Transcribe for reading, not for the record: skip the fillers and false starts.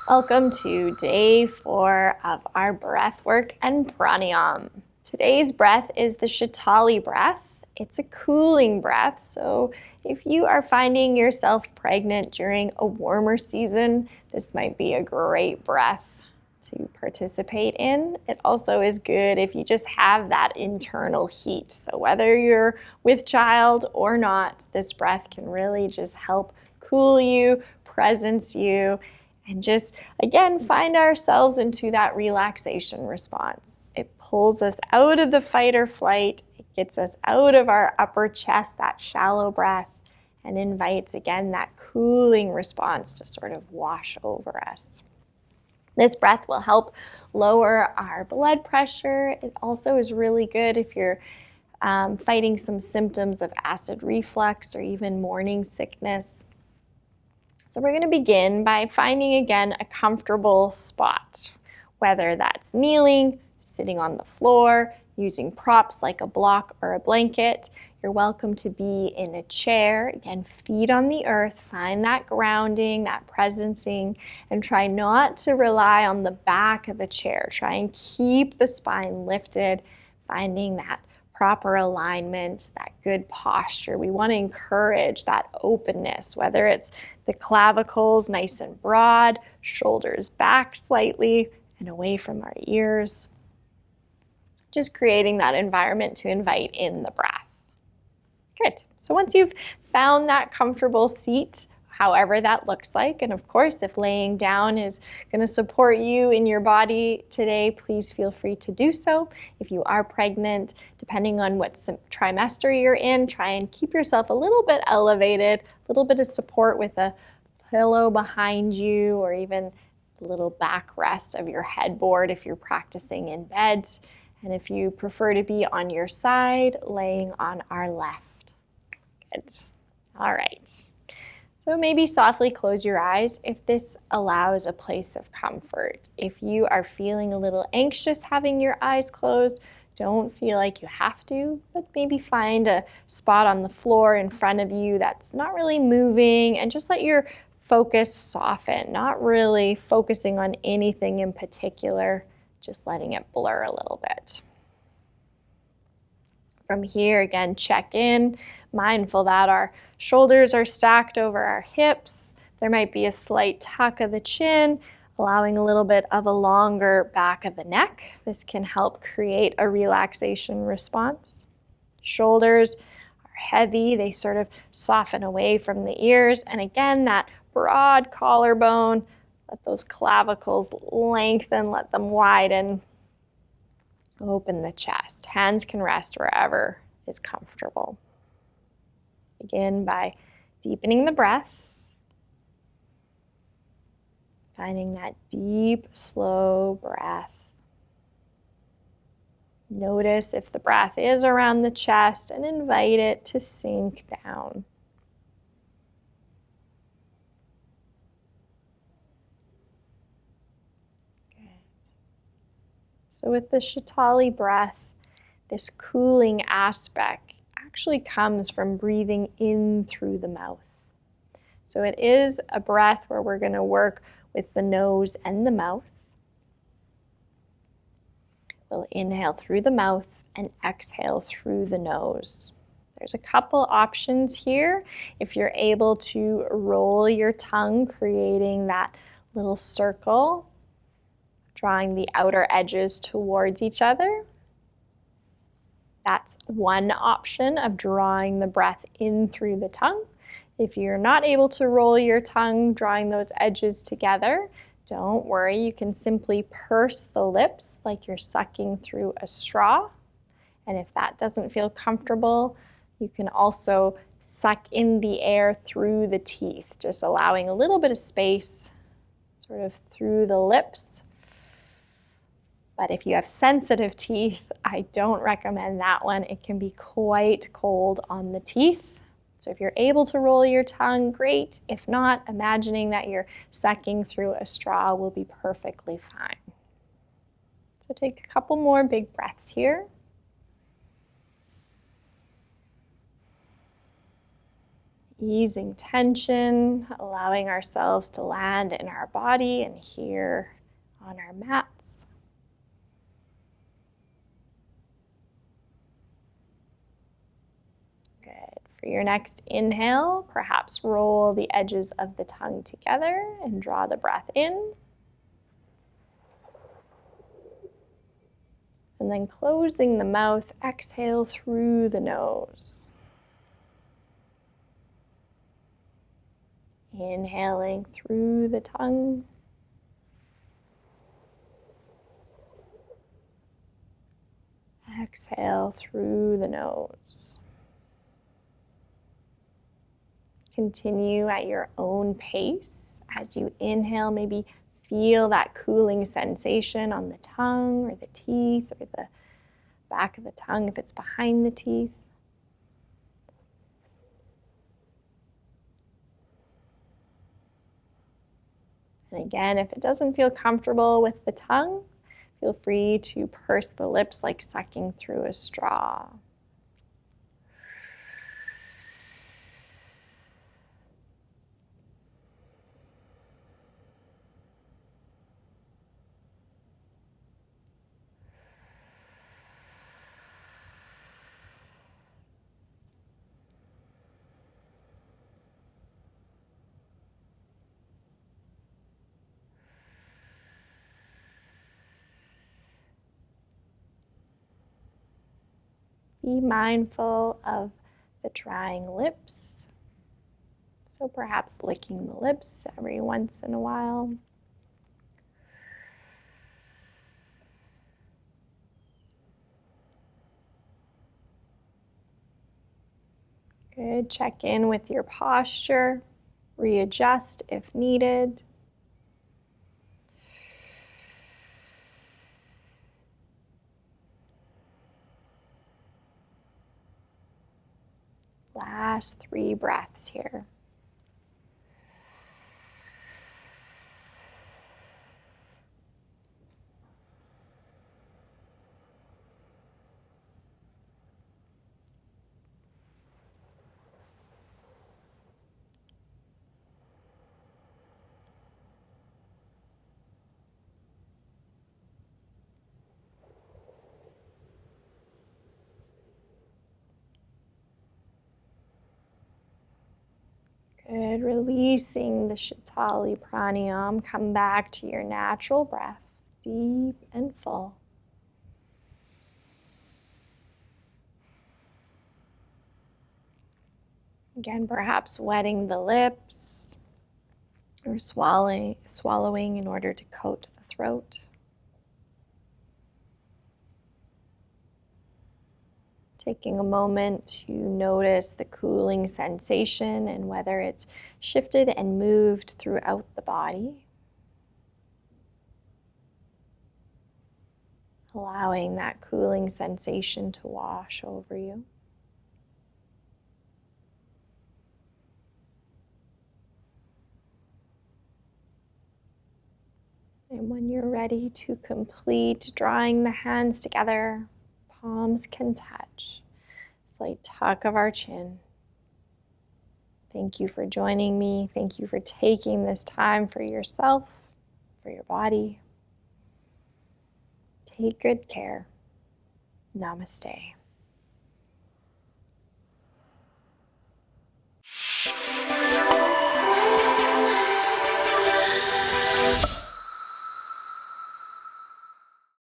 Welcome to day 4 of our breath work and pranayam. Today's breath is the Shatali breath. It's a cooling breath, so if you are finding yourself pregnant during a warmer season, this might be a great breath to participate in. It also is good if you just have that internal heat. So whether you're with child or not, this breath can really just help cool you, presence you, and just, again, find ourselves into that relaxation response. It pulls us out of the fight or flight. It gets us out of our upper chest, that shallow breath, and invites, again, that cooling response to sort of wash over us. This breath will help lower our blood pressure. It also is really good if you're fighting some symptoms of acid reflux or even morning sickness. So we're going to begin by finding, again, a comfortable spot, whether that's kneeling, sitting on the floor, using props like a block or a blanket. You're welcome to be in a chair. Again, feet on the earth. Find that grounding, that presencing, and try not to rely on the back of the chair. Try and keep the spine lifted, finding that proper alignment, that good posture. We want to encourage that openness, whether it's the clavicles nice and broad, shoulders back slightly and away from our ears. Just creating that environment to invite in the breath. Good. So once you've found that comfortable seat, however that looks like, and of course, if laying down is going to support you in your body today, please feel free to do so. If you are pregnant, depending on what trimester you're in, try and keep yourself a little bit elevated, a little bit of support with a pillow behind you, or even a little backrest of your headboard if you're practicing in bed. And if you prefer to be on your side, laying on our left. Good. All right. So maybe softly close your eyes if this allows a place of comfort. If you are feeling a little anxious having your eyes closed, don't feel like you have to, but maybe find a spot on the floor in front of you that's not really moving, and just let your focus soften, not really focusing on anything in particular, just letting it blur a little bit. From here, again, check in, mindful that our shoulders are stacked over our hips. There might be a slight tuck of the chin, allowing a little bit of a longer back of the neck. This can help create a relaxation response. Shoulders are heavy. They sort of soften away from the ears. And again, that broad collarbone, let those clavicles lengthen, let them widen. Open the chest. Hands can rest wherever is comfortable. Begin by deepening the breath, finding that deep, slow breath. Notice if the breath is around the chest and invite it to sink down. So with the Shatali breath, this cooling aspect actually comes from breathing in through the mouth. So it is a breath where we're going to work with the nose and the mouth. We'll inhale through the mouth and exhale through the nose. There's a couple options here. If you're able to roll your tongue, creating that little circle, drawing the outer edges towards each other. That's one option of drawing the breath in through the tongue. If you're not able to roll your tongue, drawing those edges together, don't worry. You can simply purse the lips like you're sucking through a straw. And if that doesn't feel comfortable, you can also suck in the air through the teeth, just allowing a little bit of space sort of through the lips. But if you have sensitive teeth, I don't recommend that one. It can be quite cold on the teeth. So if you're able to roll your tongue, great. If not, imagining that you're sucking through a straw will be perfectly fine. So take a couple more big breaths here. Easing tension, allowing ourselves to land in our body and here on our mats. Good. For your next inhale, perhaps roll the edges of the tongue together and draw the breath in. And then closing the mouth, exhale through the nose. Inhaling through the tongue. Exhale through the nose. Continue at your own pace. As you inhale, maybe feel that cooling sensation on the tongue or the teeth or the back of the tongue if it's behind the teeth. And again, if it doesn't feel comfortable with the tongue, feel free to purse the lips like sucking through a straw. Be mindful of the drying lips. So perhaps licking the lips every once in a while. Good. Check in with your posture. Readjust if needed. Last 3 breaths here. Good. Releasing the Shitali Pranayam. Come back to your natural breath, deep and full. Again, perhaps wetting the lips or swallowing in order to coat the throat. Taking a moment to notice the cooling sensation and whether it's shifted and moved throughout the body. Allowing that cooling sensation to wash over you. And when you're ready to complete drawing the hands together, palms can touch. Slight tuck of our chin. Thank you for joining me. Thank you for taking this time for yourself, for your body. Take good care. Namaste.